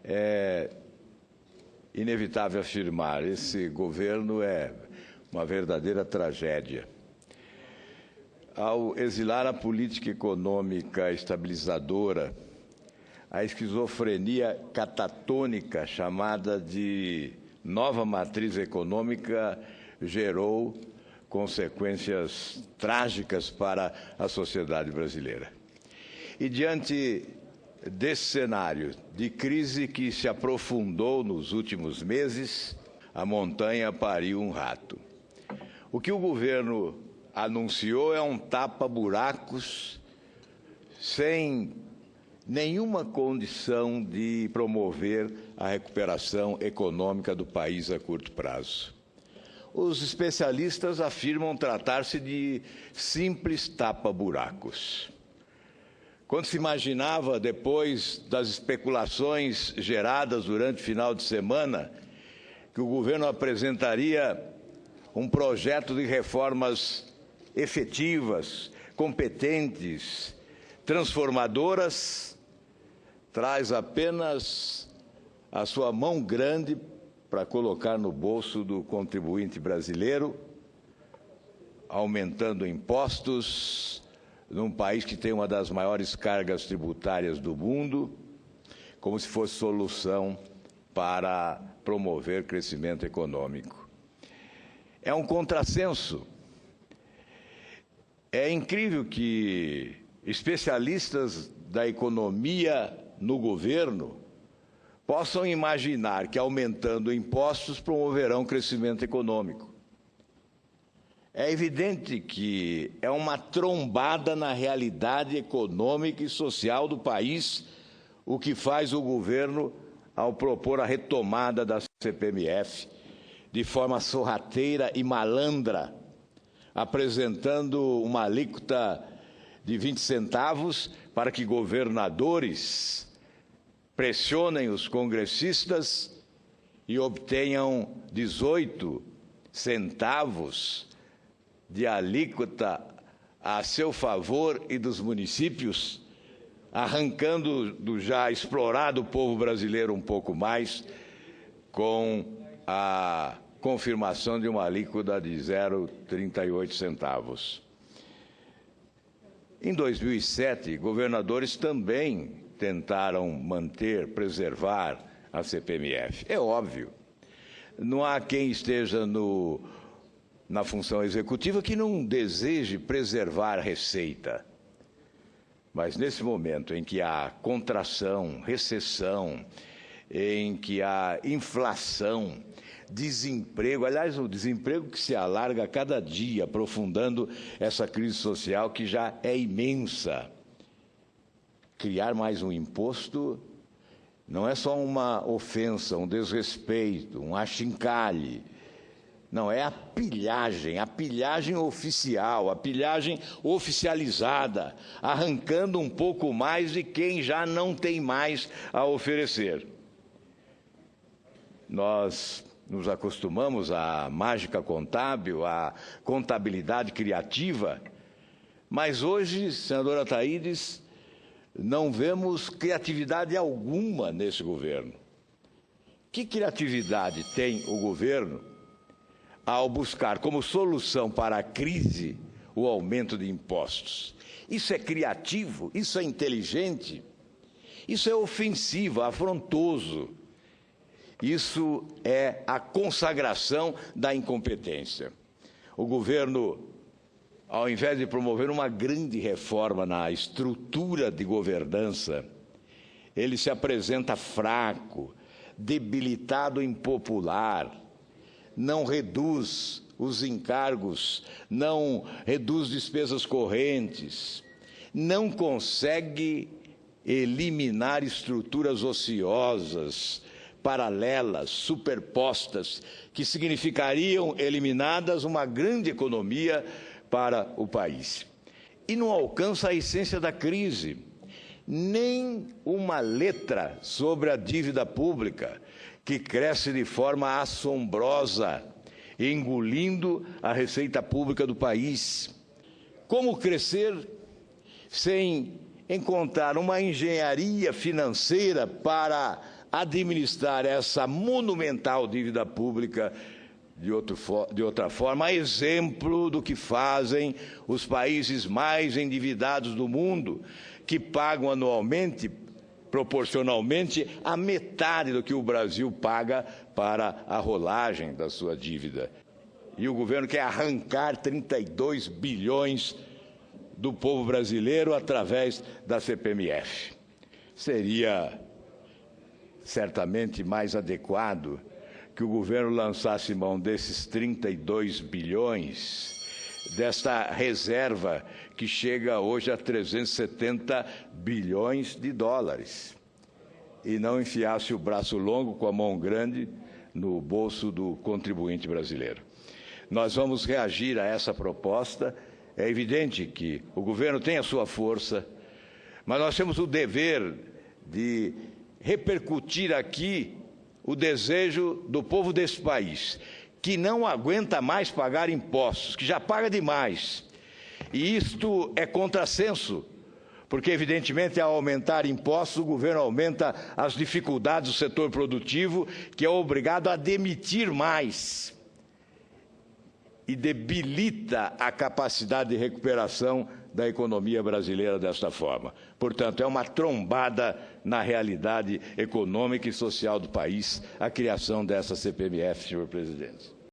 É inevitável afirmar, esse governo é uma verdadeira tragédia. Ao exilar a política econômica estabilizadora, a esquizofrenia catatônica chamada de nova matriz econômica gerou consequências trágicas para a sociedade brasileira. E diante desse cenário de crise que se aprofundou nos últimos meses, a montanha pariu um rato. O que o governo anunciou é um tapa-buracos sem nenhuma condição de promover a recuperação econômica do país a curto prazo. Os especialistas afirmam tratar-se de simples tapa-buracos. Quando se imaginava, depois das especulações geradas durante o final de semana, que o governo apresentaria um projeto de reformas efetivas, competentes, transformadoras, traz apenas a sua mão grande para colocar no bolso do contribuinte brasileiro, aumentando impostos num país que tem uma das maiores cargas tributárias do mundo, como se fosse solução para promover crescimento econômico. É um contrassenso. É incrível que especialistas da economia no governo possam imaginar que, aumentando impostos, promoverão crescimento econômico. É evidente que é uma trombada na realidade econômica e social do país o que faz o governo ao propor a retomada da CPMF de forma sorrateira e malandra, apresentando uma alíquota de 20 centavos para que governadores pressionem os congressistas e obtenham 18 centavos de alíquota a seu favor e dos municípios, arrancando do já explorado povo brasileiro um pouco mais, com a confirmação de uma alíquota de 0,38 centavos. Em 2007, governadores também tentaram preservar a CPMF. É óbvio, não há quem esteja na função executiva que não deseje preservar a receita. Mas nesse momento em que há contração, recessão, em que há inflação, desemprego, aliás, o desemprego que se alarga a cada dia, aprofundando essa crise social que já é imensa. Criar mais um imposto não é só uma ofensa, um desrespeito, um achincalhe. Não, é a pilhagem oficial, a pilhagem oficializada, arrancando um pouco mais de quem já não tem mais a oferecer. Nós nos acostumamos à mágica contábil, à contabilidade criativa, mas hoje, senadora Thaídes, não vemos criatividade alguma nesse governo. Que criatividade tem o governo ao buscar como solução para a crise o aumento de impostos? Isso é criativo? Isso é inteligente? Isso é ofensivo, afrontoso. Isso é a consagração da incompetência. O governo, ao invés de promover uma grande reforma na estrutura de governança, ele se apresenta fraco, debilitado, impopular, não reduz os encargos, não reduz despesas correntes, não consegue eliminar estruturas ociosas, paralelas, superpostas, que significariam eliminadas uma grande economia para o país. E não alcança a essência da crise, nem uma letra sobre a dívida pública, que cresce de forma assombrosa, engolindo a receita pública do país. Como crescer sem encontrar uma engenharia financeira para administrar essa monumental dívida pública de outra forma, a exemplo do que fazem os países mais endividados do mundo, que pagam anualmente, proporcionalmente, a metade do que o Brasil paga para a rolagem da sua dívida. E o governo quer arrancar 32 bilhões do povo brasileiro através da CPMF. Seria certamente mais adequado que o governo lançasse mão desses 32 bilhões, desta reserva que chega hoje a 370 bilhões de dólares, e não enfiasse o braço longo com a mão grande no bolso do contribuinte brasileiro. Nós vamos reagir a essa proposta. É evidente que o governo tem a sua força, mas nós temos o dever de repercutir aqui o desejo do povo desse país, que não aguenta mais pagar impostos, que já paga demais. E isto é contrassenso, porque, evidentemente, ao aumentar impostos, o governo aumenta as dificuldades do setor produtivo, que é obrigado a demitir mais, e debilita a capacidade de recuperação da economia brasileira desta forma. Portanto, é uma trombada na realidade econômica e social do país a criação dessa CPMF, senhor presidente.